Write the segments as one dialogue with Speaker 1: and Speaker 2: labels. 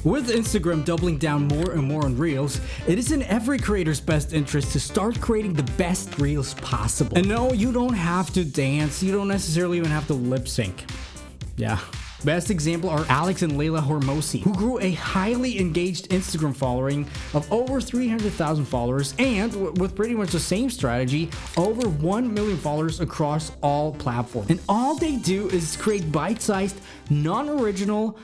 Speaker 1: With Instagram doubling down more and more on Reels, it is in every creator's best interest to start creating the best Reels possible. And no, you don't have to dance, you don't necessarily even have to lip sync. Yeah. Best example are Alex and Layla Hormozi, who grew a highly engaged Instagram following of over 300,000 followers, and with pretty much the same strategy, over 1 million followers across all platforms. And all they do is create bite-sized, non-original,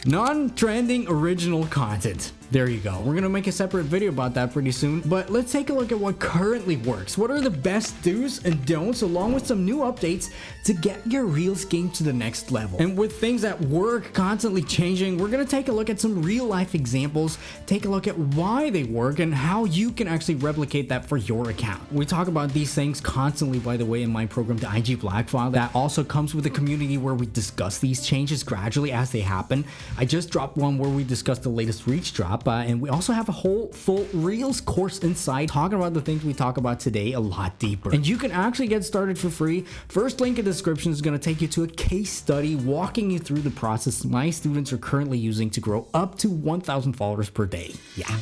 Speaker 1: non-trending original content. There you go. We're gonna make a separate video about that pretty soon, but let's take a look at what currently works. What are the best do's and don'ts, along with some new updates to get your Reels game to the next level. And with things at work constantly changing, we're gonna take a look at some real life examples, take a look at why they work and how you can actually replicate that for your account. We talk about these things constantly, by the way, in my program, the IG Black File, that also comes with a community where we discuss these changes gradually as they happen. I just dropped one where we discussed the latest reach drop. And we also have a whole full Reels course inside talking about the things we talk about today a lot deeper. And you can actually get started for free. First link in the description is going to take you to a case study walking you through the process my students are currently using to grow up to 1,000 followers per day. Yeah.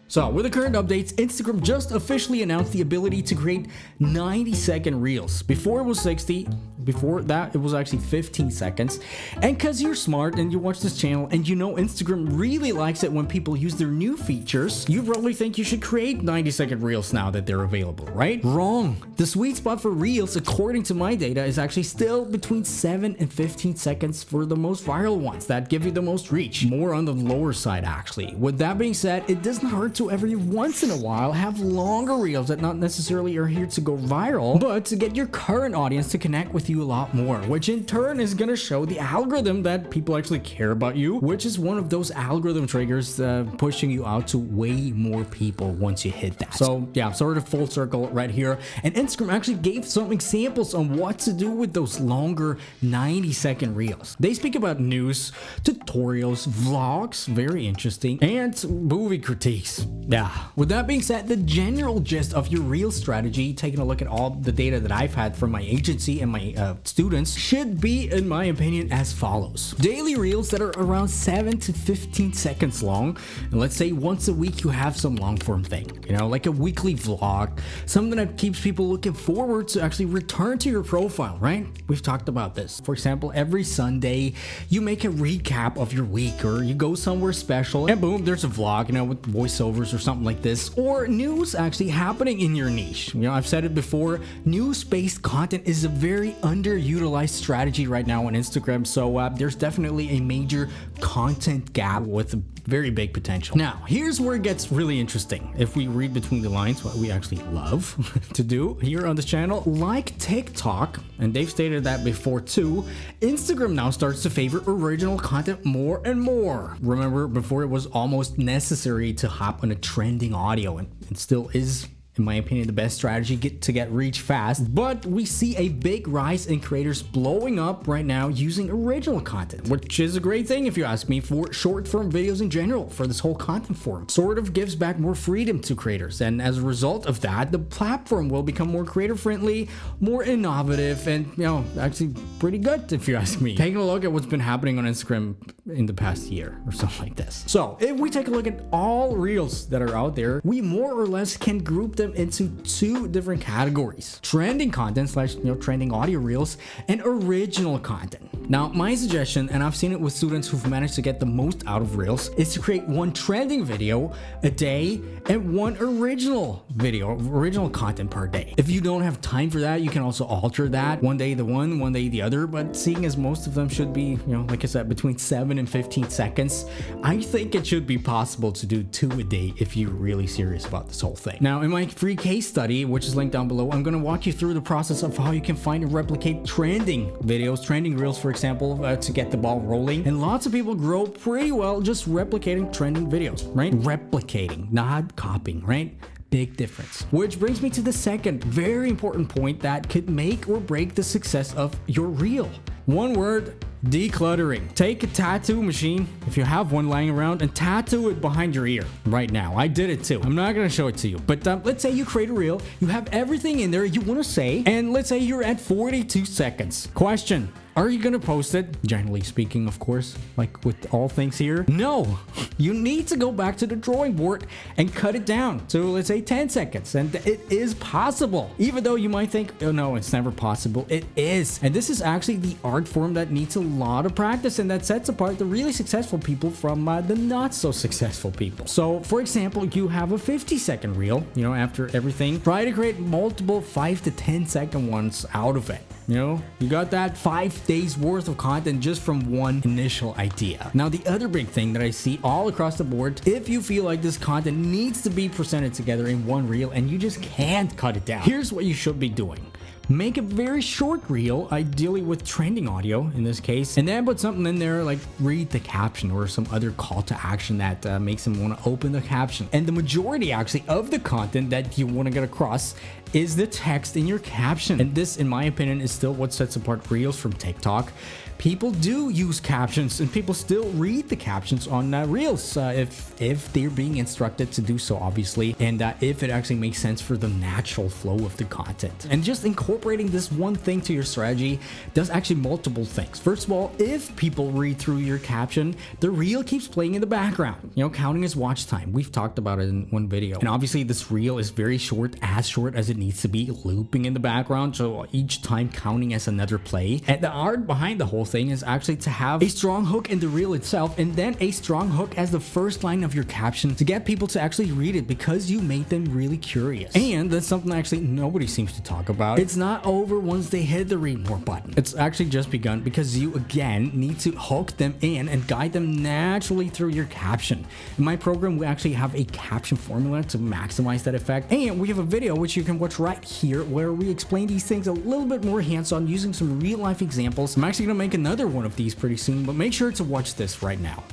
Speaker 1: So, with the current updates, Instagram just officially announced the ability to create 90-second Reels. Before it was 60, before that it was actually 15 seconds. And because you're smart and you watch this channel and you know Instagram really likes it when people use their new features, you probably think you should create 90-second Reels now that they're available, right? Wrong. The sweet spot for Reels, according to my data, is actually still between 7 and 15 seconds for the most viral ones that give you the most reach. More on the lower side, actually. With that being said, it doesn't hurt to every once in a while have longer Reels that not necessarily are here to go viral, but to get your current audience to connect with you a lot more, which in turn is going to show the algorithm that people actually care about you, which is one of those algorithm triggers pushing you out to way more people once you hit that. So yeah, sort of full circle right here. And Instagram actually gave some examples on what to do with those longer 90-second Reels. They speak about news, tutorials, vlogs, very interesting, and movie critiques. Yeah. With that being said, the general gist of your Reel strategy, taking a look at all the data that I've had from my agency and my students, should be, in my opinion, as follows. Daily Reels that are around 7 to 15 seconds long. And let's say once a week you have some long form thing, you know, like a weekly vlog, something that keeps people looking forward to actually return to your profile, right? We've talked about this. For example, every Sunday you make a recap of your week, or you go somewhere special and boom, there's a vlog, you know, with voiceovers or something like this, or news actually happening in your niche. You know, I've said it before, news-based content is a very underutilized strategy right now on Instagram, so there's definitely a major content gap with a very big potential. Now, here's where it gets really interesting. If we read between the lines, what we actually love to do here on this channel, like TikTok, and they've stated that before too, Instagram now starts to favor original content more and more. Remember, before it was almost necessary to hop on a trending audio, and it still is, in my opinion, the best strategy to get reach fast, but we see a big rise in creators blowing up right now using original content, which is a great thing if you ask me, for short form videos in general, for this whole content form. Sort of gives back more freedom to creators, and as a result of that, the platform will become more creator friendly, more innovative, and, you know, actually pretty good if you ask me. Taking a look at what's been happening on Instagram in the past year or something like this. So if we take a look at all Reels that are out there, we more or less can group them into two different categories: trending content slash, you know, trending audio Reels, and original content. Now, my suggestion, and I've seen it with students who've managed to get the most out of Reels, is to create one trending video a day and one original video, original content per day. If you don't have time for that, you can also alter that. One day the one day the other, but seeing as most of them should be, you know, like I said, between 7 and 15 seconds, I think it should be possible to do 2 a day if you're really serious about this whole thing. Now, in my free case study, which is linked down below, I'm going to walk you through the process of how you can find and replicate trending videos, trending Reels, for example, to get the ball rolling. And lots of people grow pretty well just replicating trending videos, right? Replicating, not copying, right? Big difference. Which brings me to the second very important point that could make or break the success of your Reel. One word: decluttering. Take a tattoo machine, if you have one lying around, and tattoo it behind your ear right now. I did it too. I'm not gonna show it to you, but let's say you create a Reel, you have everything in there you want to say, and let's say you're at 42 seconds. Question: are you gonna post it? Generally speaking, of course, like with all things here. No, you need to go back to the drawing board and cut it down. So let's say 10 seconds, and it is possible. Even though you might think, oh no, it's never possible. It is. And this is actually the art form that needs a lot of practice and that sets apart the really successful people from the not so successful people. So for example, you have a 50-second reel, you know, after everything, try to create multiple 5 to 10-second ones out of it. You know, you got that 5 days worth of content just from one initial idea. Now, the other big thing that I see all across the board, if you feel like this content needs to be presented together in one reel and you just can't cut it down, here's what you should be doing. Make a very short reel, ideally with trending audio in this case, and then put something in there like read the caption or some other call to action that makes them want to open the caption. And the majority actually of the content that you want to get across is the text in your caption. And this, in my opinion, is still what sets apart reels from TikTok. People do use captions and people still read the captions on reels if they're being instructed to do so, obviously, and if it actually makes sense for the natural flow of the content. And just incorporating this one thing to your strategy does actually multiple things. First of all, if people read through your caption, the reel keeps playing in the background, you know, counting as watch time. We've talked about it in one video. And obviously this reel is very short as it needs to be, looping in the background, so each time counting as another play. And the art behind the whole thing is actually to have a strong hook in the reel itself and then a strong hook as the first line of your caption to get people to actually read it because you made them really curious. And that's something actually nobody seems to talk about. It's not over once they hit the read more button. It's actually just begun because you again need to hook them in and guide them naturally through your caption. In my program, we actually have a caption formula to maximize that effect, and we have a video which you can watch right here where we explain these things a little bit more hands-on using some real-life examples. I'm actually going to make another one of these pretty soon, but make sure to watch this right now.